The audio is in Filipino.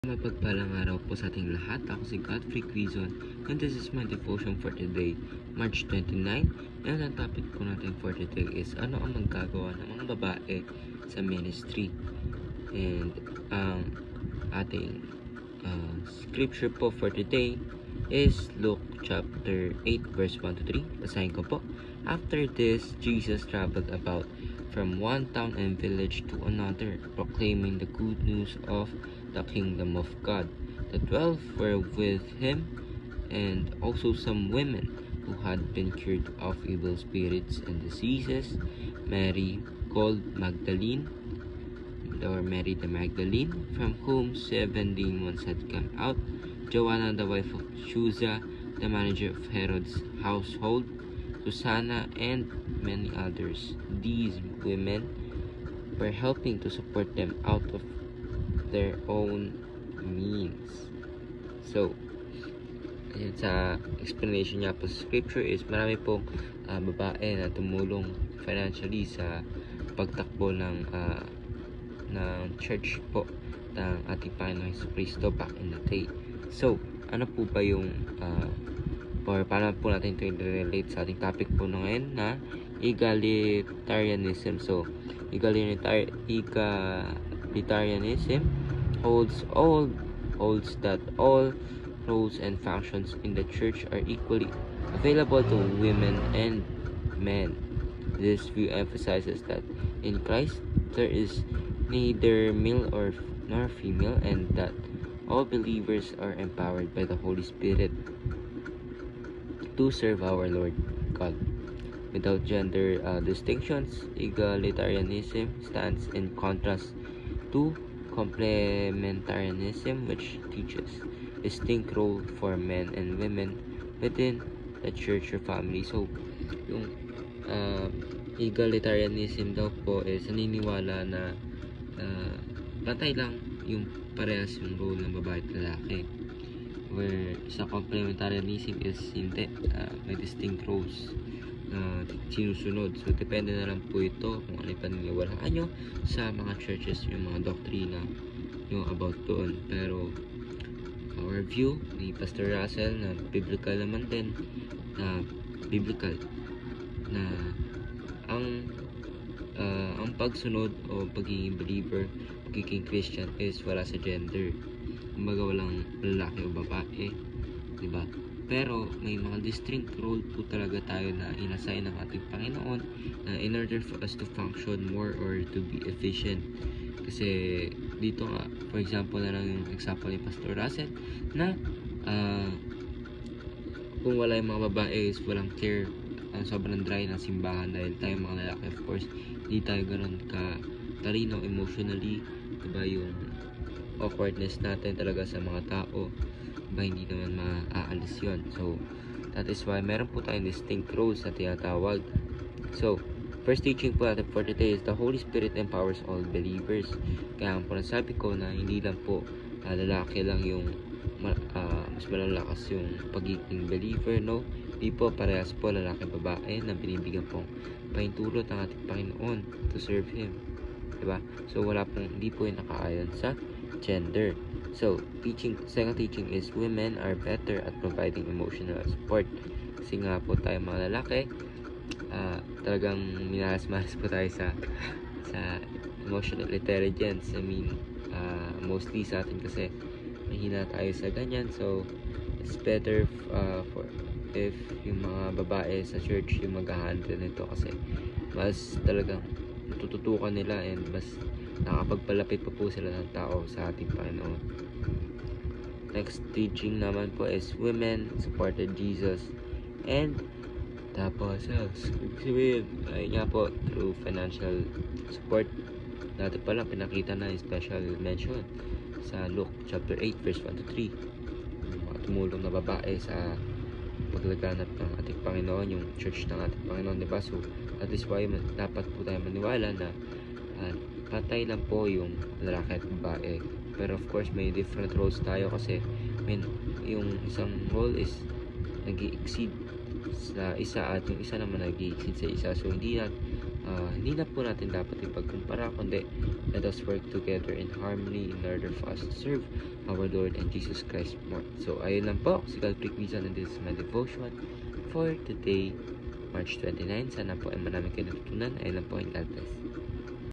Mapagpalang araw po sa ating lahat. Ako si Godfrey Quizon and this is my devotion for today, March 29. And ang topic po natin for today is ano ang magagawa ng mga babae sa ministry. And ang ating scripture po for today is Luke chapter 8 verse 1 to 3. Basahin ko po. After this, Jesus traveled about from one town and village to another, proclaiming the good news of the kingdom of God. The 12 were with him, and also some women who had been cured of evil spirits and diseases, Mary called Magdalene, or Mary the Magdalene, from whom 7 demons had come out, Joanna the wife of Chuza, the manager of Herod's household, Susanna, and many others. These women were helping to support them out of their own means. So, ayan, sa explanation niya po sa scripture is marami pong babae na tumulong financially sa pagtakbo ng church po ng ating Panginoong Jesucristo back in the day. So, ano po ba yung or paano po natin ito i-relate sa ating topic po na ngayon na egalitarianism. So, egalitarianism holds that all roles and functions in the church are equally available to women and men. This view emphasizes that in Christ there is neither male nor female, and that all believers are empowered by the Holy Spirit to serve our Lord God. Without gender distinctions, egalitarianism stands in contrast to complementarianism, which teaches distinct role for men and women within the church or family. So, yung egalitarianism daw po is naniniwala na pantay lang yung parehas yung role ng babae at lalaki. Where sa complementarianism is hindi, may distinct roles na sinusunod. So, depende na lang po ito kung ano yung paniniwalaan nyo sa mga churches, yung mga doktrina nyo about doon. Pero, our view ni Pastor Russell na biblical naman din, na biblical, na ang pagsunod o pagiging believer, pagiging Christian is wala sa gender. Kumbaga walang lalaki o babae, diba? Pero may mga distinct role po talaga tayo na inassign ng ating Panginoon na in order for us to function more or to be efficient. Kasi dito nga, for example na lang yung example ni Pastor Russell na kung wala yung mga babae is walang care, sobrang dry ng simbahan dahil tayo mga lalaki, of course hindi tayo ganun ka talino emotionally, diba? Yung awkwardness natin talaga sa mga tao, diba, hindi naman maaalis yun. So, that is why meron po tayong distinct roles na tinatawag. So, first teaching po natin for today is the Holy Spirit empowers all believers. Kaya po nasabi ko na hindi lang po lalaki lang yung mas malalakas yung pagiging believer, no? Hindi po, parehas po lalaki babae na binibigyan pong pahintulot ng ating Panginoon to serve Him, diba? So, hindi po yung nakaayon sa gender. So, second teaching is women are better at providing emotional support. Kasi nga po tayo mga lalaki, talagang minalas-malas po tayo sa emotional intelligence. I mean, mostly sa atin kasi mahina tayo sa ganyan. So, it's better if yung mga babae sa church yung mag-handle nito kasi mas talagang tututukan nila and mas nakapagpalapit pa po sila ng tao sa ating Panginoon. Next teaching naman po is women supported Jesus, and tapos sabihin ay nga po through financial support. Dati pa lang pinakita na yung special mention sa Luke chapter 8 verse 1 to 3, mga tumulong na babae sa paglaganap ng ating Panginoon, yung church ng ating Panginoon, diba? So that is why dapat po tayo maniwala na patay lang po yung lalaki at babae. Pero of course may different roles tayo kasi yung isang role is nag-i-exceed sa isa at yung isa naman nag-i-exceed sa isa. So hindi na hindi na po natin dapat ipagkumpara, kundi let us work together in harmony in order for us to serve our Lord and Jesus Christ more. So, ayun lang po. Si Calvary Quezon, and this is my devotion for today, March 29. Sana po ay marami kayo natutunan. Ayun lang po, and God bless.